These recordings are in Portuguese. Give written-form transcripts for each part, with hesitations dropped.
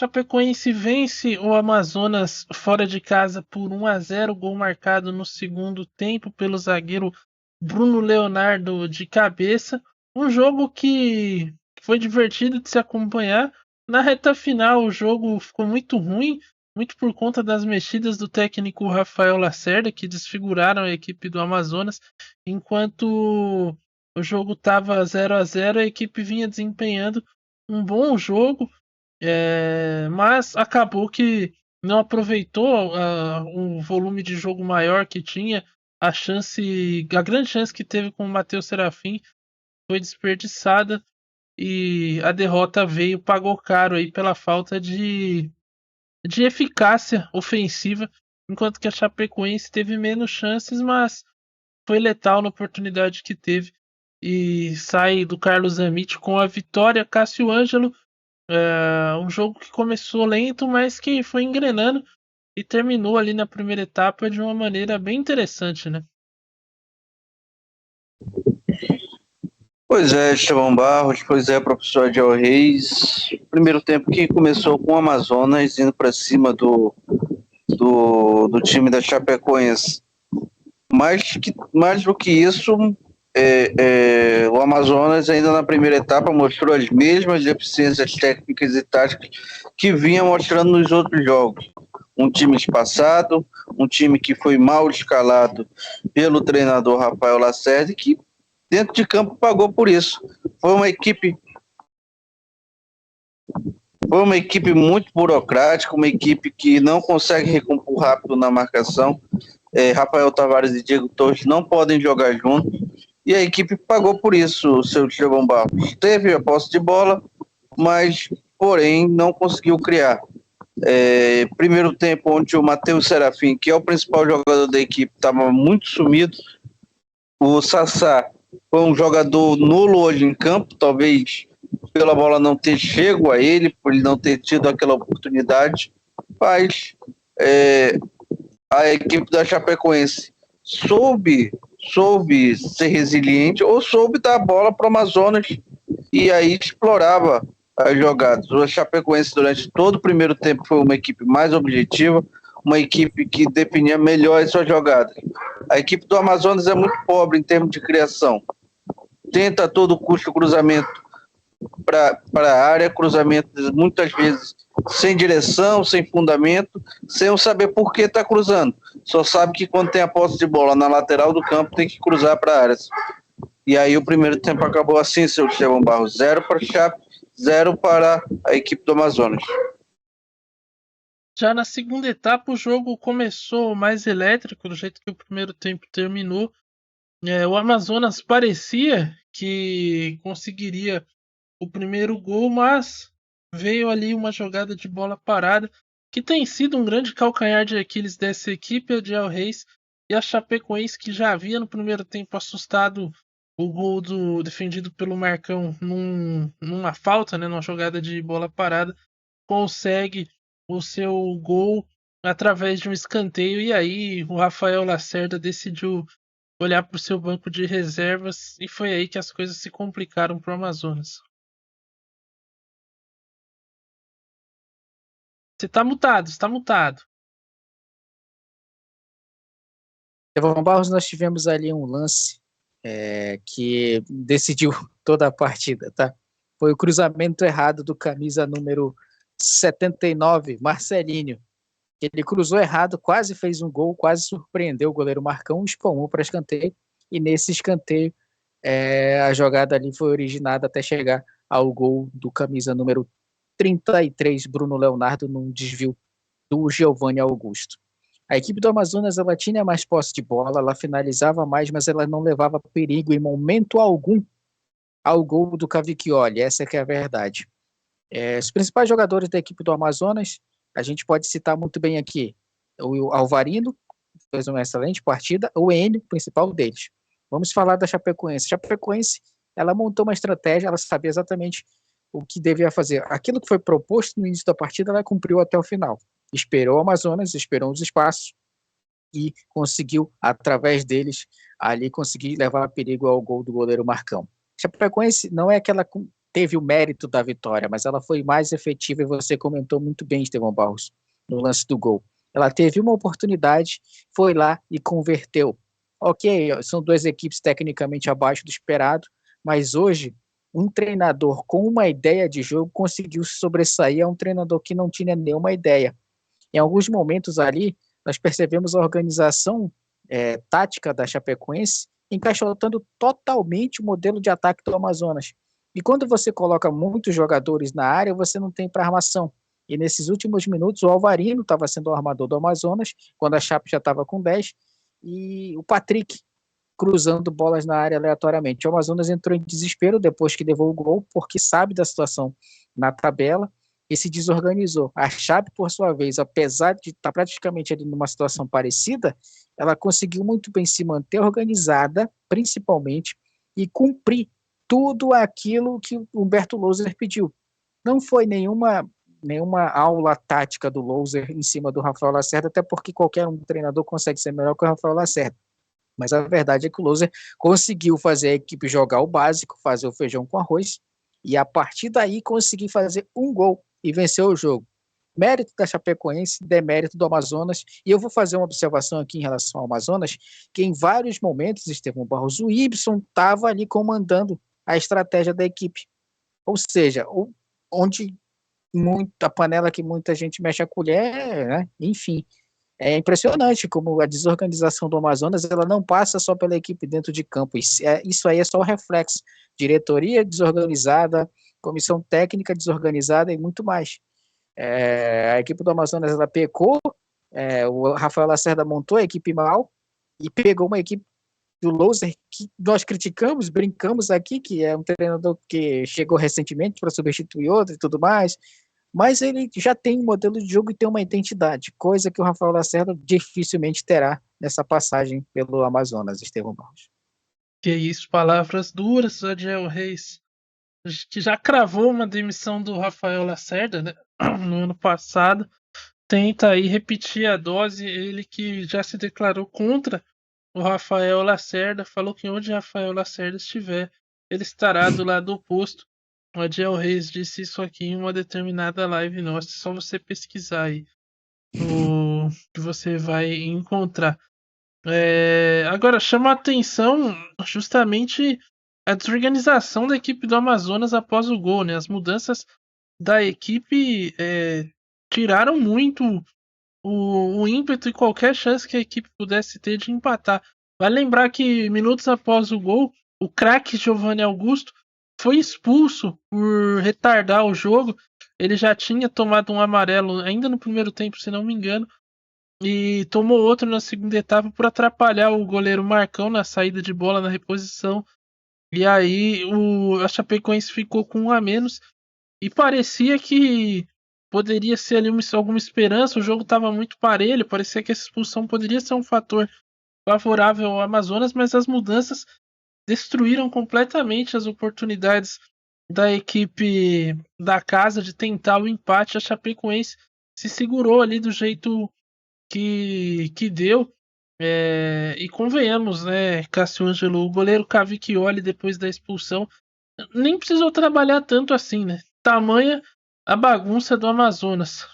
Chapecoense vence o Amazonas fora de casa por 1-0, gol marcado no segundo tempo pelo zagueiro Bruno Leonardo de cabeça. Um jogo que foi divertido de se acompanhar. Na reta final, o jogo ficou muito ruim, muito por conta das mexidas do técnico Rafael Lacerda, que desfiguraram a equipe do Amazonas. Enquanto o jogo estava 0-0, a equipe vinha desempenhando um bom jogo, mas acabou que não aproveitou o volume de jogo maior que tinha, a grande chance que teve com o Matheus Serafim foi desperdiçada e a derrota veio, pagou caro aí pela falta de eficácia ofensiva, enquanto que a Chapecoense teve menos chances, mas foi letal na oportunidade que teve e sai do Carlos Amit com a vitória. Cássio Ângelo, um jogo que começou lento, mas que foi engrenando e terminou ali na primeira etapa de uma maneira bem interessante, né? Pois é, Estevão Barros, pois é, professor Adiel Reis. Primeiro tempo que começou com o Amazonas indo para cima do time da Chapecoense. Mais do que isso, o Amazonas ainda na primeira etapa mostrou as mesmas deficiências técnicas e táticas que vinha mostrando nos outros jogos. Um time espaçado, um time que foi mal escalado pelo treinador Rafael Lacerda, que dentro de campo pagou por isso. Foi uma equipe muito burocrática, uma equipe que não consegue recompor rápido na marcação. Rafael Tavares e Diego Torres não podem jogar juntos, e a equipe pagou por isso, o seu Estevão Barros. Teve a posse de bola, mas, porém, não conseguiu criar. Primeiro tempo, onde o Matheus Serafim, que é o principal jogador da equipe, estava muito sumido. O Sassá foi um jogador nulo hoje em campo, talvez pela bola não ter chego a ele, por ele não ter tido aquela oportunidade, mas a equipe da Chapecoense soube ser resiliente ou soube dar a bola para o Amazonas e aí explorava as jogadas. O Chapecoense durante todo o primeiro tempo foi uma equipe mais objetiva, uma equipe que definia melhor as suas jogadas. A equipe do Amazonas é muito pobre em termos de criação. Tenta a todo custo cruzamento para a área, cruzamentos muitas vezes sem direção, sem fundamento, sem saber por que está cruzando. Só sabe que quando tem a posse de bola na lateral do campo tem que cruzar para a área. E aí o primeiro tempo acabou assim, seu Estevão Barros, 0 para o Chape, 0 para a equipe do Amazonas. Já na segunda etapa, o jogo começou mais elétrico, do jeito que o primeiro tempo terminou. O Amazonas parecia que conseguiria o primeiro gol, mas veio ali uma jogada de bola parada, que tem sido um grande calcanhar de Aquiles dessa equipe, a de El Reis, e a Chapecoense, que já havia no primeiro tempo assustado o gol defendido pelo Marcão numa falta, né, numa jogada de bola parada, consegue o seu gol através de um escanteio, e aí o Rafael Lacerda decidiu olhar para o seu banco de reservas e foi aí que as coisas se complicaram para o Amazonas. Você tá mutado, você tá mutado. Evão Barros, nós tivemos ali um lance que decidiu toda a partida, tá? Foi o cruzamento errado do camisa número 79, Marcelinho. Ele cruzou errado, quase fez um gol, quase surpreendeu o goleiro Marcão, espalmou para escanteio, e nesse escanteio a jogada ali foi originada até chegar ao gol do camisa número 33, Bruno Leonardo, num desvio do Giovanni Augusto. A equipe do Amazonas, ela tinha mais posse de bola, ela finalizava mais, mas ela não levava perigo em momento algum ao gol do Cavicchioli, essa que é a verdade. Os principais jogadores da equipe do Amazonas, a gente pode citar muito bem aqui o Alvarino, fez uma excelente partida, o Enio, principal deles. Vamos falar da Chapecoense. A Chapecoense, ela montou uma estratégia, ela sabia exatamente o que devia fazer. Aquilo que foi proposto no início da partida, ela cumpriu até o final. Esperou o Amazonas, esperou os espaços e conseguiu, através deles, ali conseguir levar perigo ao gol do goleiro Marcão. Chapecoense não é aquela teve o mérito da vitória, mas ela foi mais efetiva e você comentou muito bem, Estevão Barros, no lance do gol. Ela teve uma oportunidade, foi lá e converteu. Ok, são duas equipes tecnicamente abaixo do esperado, mas hoje um treinador com uma ideia de jogo conseguiu se sobressair a um treinador que não tinha nenhuma ideia. Em alguns momentos ali, nós percebemos a organização tática da Chapecoense encaixotando totalmente o modelo de ataque do Amazonas. E quando você coloca muitos jogadores na área, você não tem para armação. E nesses últimos minutos, o Alvarino estava sendo o armador do Amazonas, quando a Chape já estava com 10, e o Patrick cruzando bolas na área aleatoriamente. O Amazonas entrou em desespero depois que levou o gol, porque sabe da situação na tabela, e se desorganizou. A Chape, por sua vez, apesar de estar praticamente ali numa situação parecida, ela conseguiu muito bem se manter organizada, principalmente, e cumprir tudo aquilo que o Humberto Louser pediu. Não foi nenhuma aula tática do Louser em cima do Rafael Lacerda, até porque qualquer um treinador consegue ser melhor que o Rafael Lacerda. Mas a verdade é que o Louser conseguiu fazer a equipe jogar o básico, fazer o feijão com arroz, e a partir daí conseguir fazer um gol e vencer o jogo. Mérito da Chapecoense, demérito do Amazonas, e eu vou fazer uma observação aqui em relação ao Amazonas, que em vários momentos, Estevão Barros, o Ibson estava ali comandando a estratégia da equipe. Ou seja, onde a panela que muita gente mexe a colher, né? Enfim, é impressionante como a desorganização do Amazonas ela não passa só pela equipe dentro de campo. Isso aí é só o reflexo. Diretoria desorganizada, comissão técnica desorganizada e muito mais. A equipe do Amazonas ela pecou, o Rafael Lacerda montou a equipe mal e pegou uma equipe do Louser que nós criticamos, brincamos aqui, que é um treinador que chegou recentemente para substituir outro e tudo mais, mas ele já tem um modelo de jogo e tem uma identidade, coisa que o Rafael Lacerda dificilmente terá nessa passagem pelo Amazonas, Estevão Barros. Que isso, palavras duras, Adiel Reis, que já cravou uma demissão do Rafael Lacerda, né, no ano passado, tenta aí repetir a dose, ele que já se declarou contra o Rafael Lacerda, falou que onde Rafael Lacerda estiver, ele estará do lado oposto. O Adiel Reis disse isso aqui em uma determinada live nossa, é só você pesquisar aí o que você vai encontrar. Agora, chama a atenção justamente a desorganização da equipe do Amazonas após o gol, né? As mudanças da equipe tiraram muito o ímpeto e qualquer chance que a equipe pudesse ter de empatar. Vale lembrar que minutos após o gol, o craque Giovanni Augusto foi expulso por retardar o jogo. Ele já tinha tomado um amarelo ainda no primeiro tempo, se não me engano, e tomou outro na segunda etapa por atrapalhar o goleiro Marcão na saída de bola na reposição. E aí a Chapecoense ficou com um a menos e parecia que poderia ser ali alguma esperança. O jogo estava muito parelho, parecia que essa expulsão poderia ser um fator favorável ao Amazonas, mas as mudanças destruíram completamente as oportunidades da equipe da casa de tentar o empate. A Chapecoense se segurou ali do jeito que deu. E convenhamos, né, Cássio Ângelo, o goleiro Cavicchioli, depois da expulsão, nem precisou trabalhar tanto assim, né? Tamanha a bagunça do Amazonas.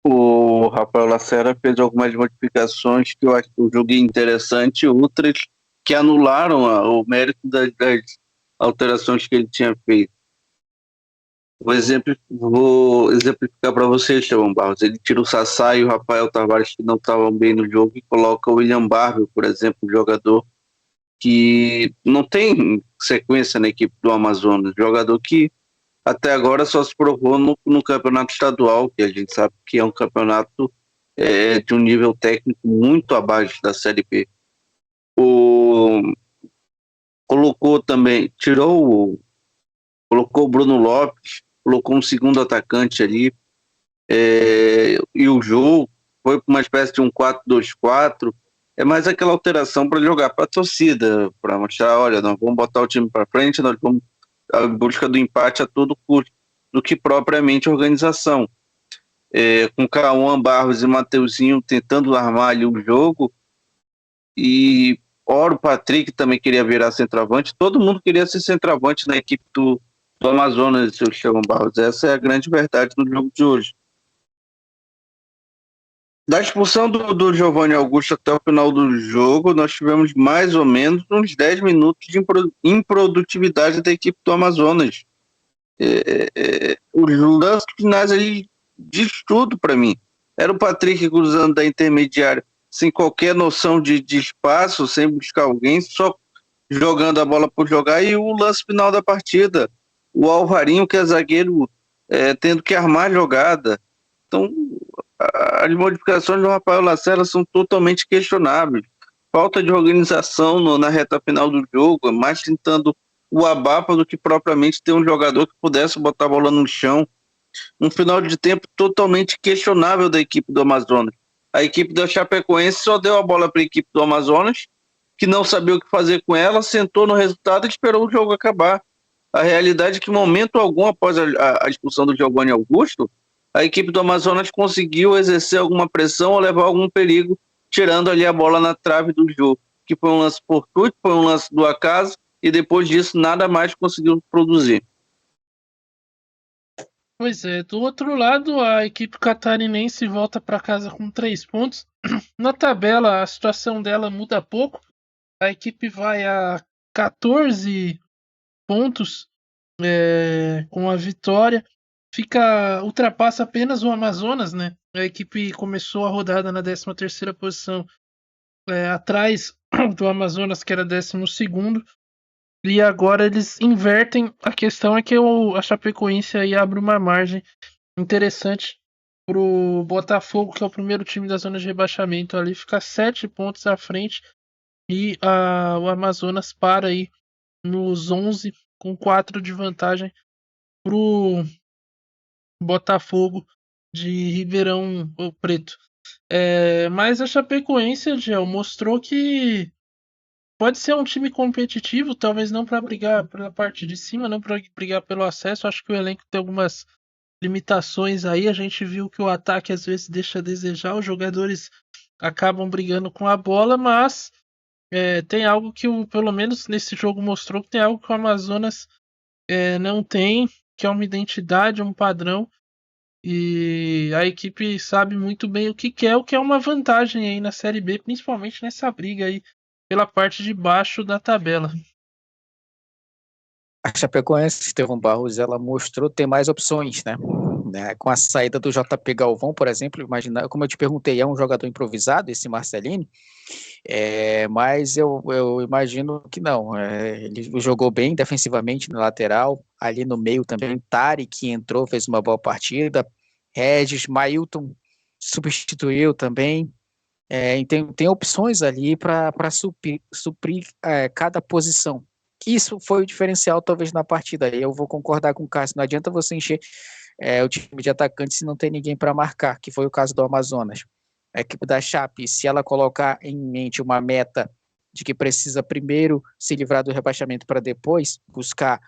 O Rafael Lacerda fez algumas modificações que eu acho que eu julguei interessante, outras que anularam o mérito das alterações que ele tinha feito. Vou exemplificar para você, Estevão Barros. Ele tira o Sassá e o Rafael Tavares, que não estavam bem no jogo, e coloca o William Barbie, por exemplo, um jogador que não tem sequência na equipe do Amazonas, jogador que até agora só se provou no campeonato estadual, que a gente sabe que é um campeonato de um nível técnico muito abaixo da Série B. Colocou o Bruno Lopes, colocou um segundo atacante ali, e o jogo foi para uma espécie de um 4-2-4, é mais aquela alteração para jogar para a torcida, para mostrar, olha, nós vamos botar o time para frente, nós vamos à busca do empate a todo custo, do que propriamente organização. Com Cauã, Barros e Mateuzinho tentando armar ali o jogo, e ora o Patrick também queria virar centroavante, todo mundo queria ser centroavante na equipe do Amazonas, seu Estevão Barros. Essa é a grande verdade do jogo de hoje. Da expulsão do Giovanni Augusto até o final do jogo, nós tivemos mais ou menos uns 10 minutos de improdutividade da equipe do Amazonas. Os lances finais aí diz tudo para mim. Era o Patrick cruzando da intermediária sem qualquer noção de espaço, sem buscar alguém, só jogando a bola por jogar, e o lance final da partida, o Alvarinho, que é zagueiro, tendo que armar a jogada. Então, as modificações do Rafael Lacerda são totalmente questionáveis. Falta de organização na reta final do jogo, mais tentando o abafa do que propriamente ter um jogador que pudesse botar a bola no chão. Um final de tempo totalmente questionável da equipe do Amazonas. A equipe da Chapecoense só deu a bola para a equipe do Amazonas, que não sabia o que fazer com ela, sentou no resultado e esperou o jogo acabar. A realidade é que, em momento algum, após a expulsão do Giovanni Augusto, a equipe do Amazonas conseguiu exercer alguma pressão ou levar algum perigo, tirando ali a bola na trave do jogo, que foi um lance fortuito, foi um lance do acaso, e depois disso nada mais conseguiu produzir. Pois é, do outro lado, a equipe catarinense volta para casa com 3 pontos. Na tabela, a situação dela muda pouco. A equipe vai a 14 pontos com a vitória. Ultrapassa apenas o Amazonas, né? A equipe começou a rodada na 13ª posição, atrás do Amazonas, que era 12º. E agora eles invertem. A questão é que a Chapecoense aí abre uma margem interessante pro Botafogo, que é o primeiro time da zona de rebaixamento. Ali fica 7 pontos à frente. E o Amazonas para aí nos 11, com 4 de vantagem pro Botafogo de Ribeirão Preto. Mas a Chapecoense, Gel, mostrou que pode ser um time competitivo, talvez não para brigar pela parte de cima, não para brigar pelo acesso. Acho que o elenco tem algumas limitações aí. A gente viu que o ataque às vezes deixa a desejar, os jogadores acabam brigando com a bola, mas tem algo que pelo menos nesse jogo mostrou que tem algo que o Amazonas não tem, que é uma identidade, um padrão. E a equipe sabe muito bem o que quer, o que é uma vantagem aí na Série B, principalmente nessa briga aí pela parte de baixo da tabela. A Chapecoense, Estevão Barros, ela mostrou ter mais opções, né? Com a saída do JP Galvão, por exemplo, como eu te perguntei, é um jogador improvisado, esse Marcelini, mas eu imagino que não. Ele jogou bem defensivamente na lateral, ali no meio também, Tari, que entrou, fez uma boa partida, Regis, Mailton substituiu também. Tem opções ali para suprir cada posição. Isso foi o diferencial, talvez, na partida. Eu vou concordar com o Cássio. Não adianta você encher o time de atacante se não tem ninguém para marcar, que foi o caso do Amazonas. A equipe da Chape, se ela colocar em mente uma meta de que precisa primeiro se livrar do rebaixamento para depois buscar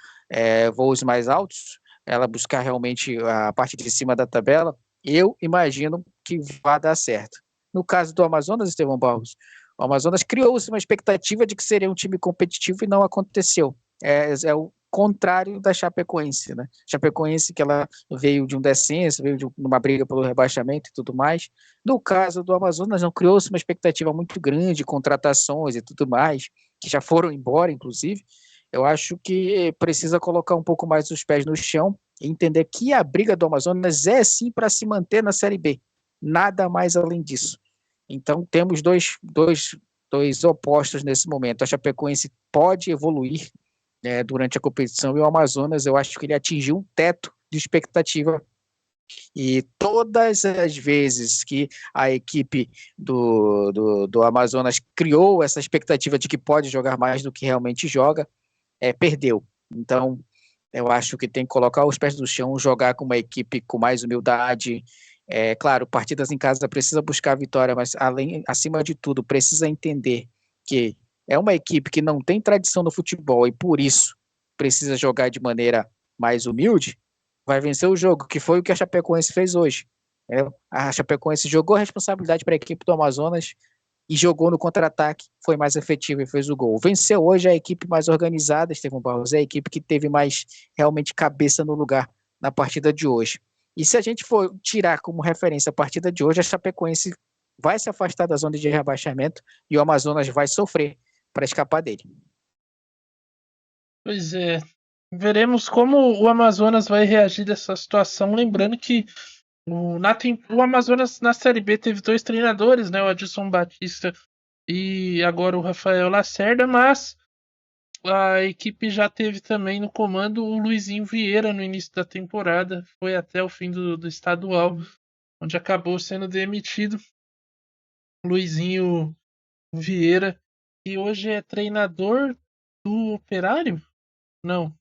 voos mais altos, ela buscar realmente a parte de cima da tabela, eu imagino que vai dar certo. No caso do Amazonas, Estevão Barros, o Amazonas criou-se uma expectativa de que seria um time competitivo e não aconteceu. É o contrário da Chapecoense, né? Chapecoense, que ela veio de um descenso, veio de uma briga pelo rebaixamento e tudo mais. No caso do Amazonas, não criou-se uma expectativa muito grande, contratações e tudo mais, que já foram embora, inclusive. Eu acho que precisa colocar um pouco mais os pés no chão e entender que a briga do Amazonas é sim para se manter na Série B. Nada mais além disso. Então temos dois opostos nesse momento. A Chapecoense pode evoluir durante a competição e o Amazonas, eu acho que ele atingiu um teto de expectativa. E todas as vezes que a equipe do Amazonas criou essa expectativa de que pode jogar mais do que realmente joga, perdeu. Então, eu acho que tem que colocar os pés no chão, jogar com uma equipe com mais humildade. Claro, partidas em casa precisa buscar a vitória, mas acima de tudo, precisa entender que é uma equipe que não tem tradição no futebol e por isso precisa jogar de maneira mais humilde, vai vencer o jogo, que foi o que a Chapecoense fez hoje. A Chapecoense jogou a responsabilidade para a equipe do Amazonas, e jogou no contra-ataque, foi mais efetivo e fez o gol. Venceu hoje a equipe mais organizada, Estevão Barros, é a equipe que teve mais realmente cabeça no lugar na partida de hoje. E se a gente for tirar como referência a partida de hoje, a Chapecoense vai se afastar da zona de rebaixamento e o Amazonas vai sofrer para escapar dele. Pois é. Veremos como o Amazonas vai reagir dessa situação. Lembrando que o Amazonas na Série B teve 2 treinadores, né? O Adilson Batista e agora o Rafael Lacerda, mas a equipe já teve também no comando o Luizinho Vieira no início da temporada. Foi até o fim do estadual, onde acabou sendo demitido. Luizinho Vieira, que hoje é treinador do Operário? Não.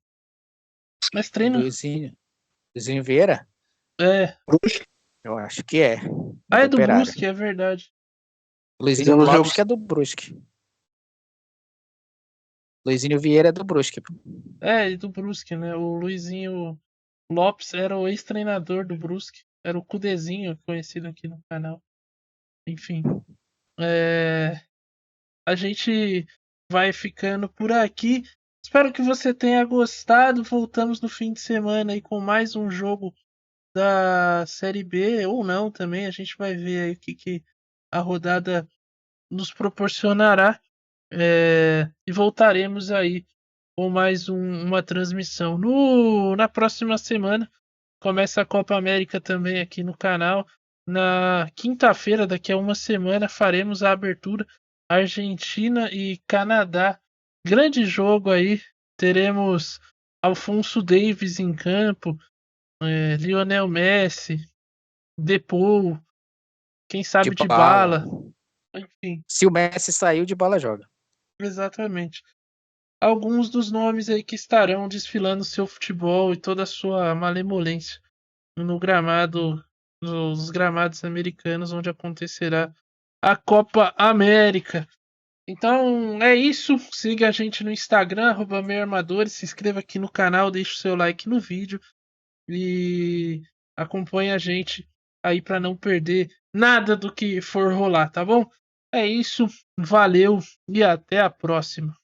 Mas treina. Luizinho Vieira? É. Eu acho que é. É do Operário. Brusque, é verdade. Luizinho Lopes que é do Brusque. Luizinho Vieira é do Brusque. É, do Brusque, né? O Luizinho Lopes era o ex-treinador do Brusque. Era o Cudezinho, conhecido aqui no canal. Enfim. A gente vai ficando por aqui. Espero que você tenha gostado. Voltamos no fim de semana aí com mais um jogo da Série B, ou não também. A gente vai ver aí o que a rodada nos proporcionará. E voltaremos aí com mais uma transmissão. Na próxima semana começa a Copa América também aqui no canal. Na quinta-feira, daqui a uma semana, faremos a abertura Argentina e Canadá. Grande jogo aí. Teremos Alphonso Davies em campo, Lionel Messi, Depou, quem sabe de bala. Enfim. Se o Messi saiu, de bala joga. Exatamente. Alguns dos nomes aí que estarão desfilando seu futebol e toda a sua malemolência no gramado, nos gramados americanos, onde acontecerá a Copa América. Então é isso. Siga a gente no Instagram, @meiarmadores, se inscreva aqui no canal, deixe o seu like no vídeo e acompanhe a gente aí para não perder nada do que for rolar, tá bom? É isso, valeu e até a próxima.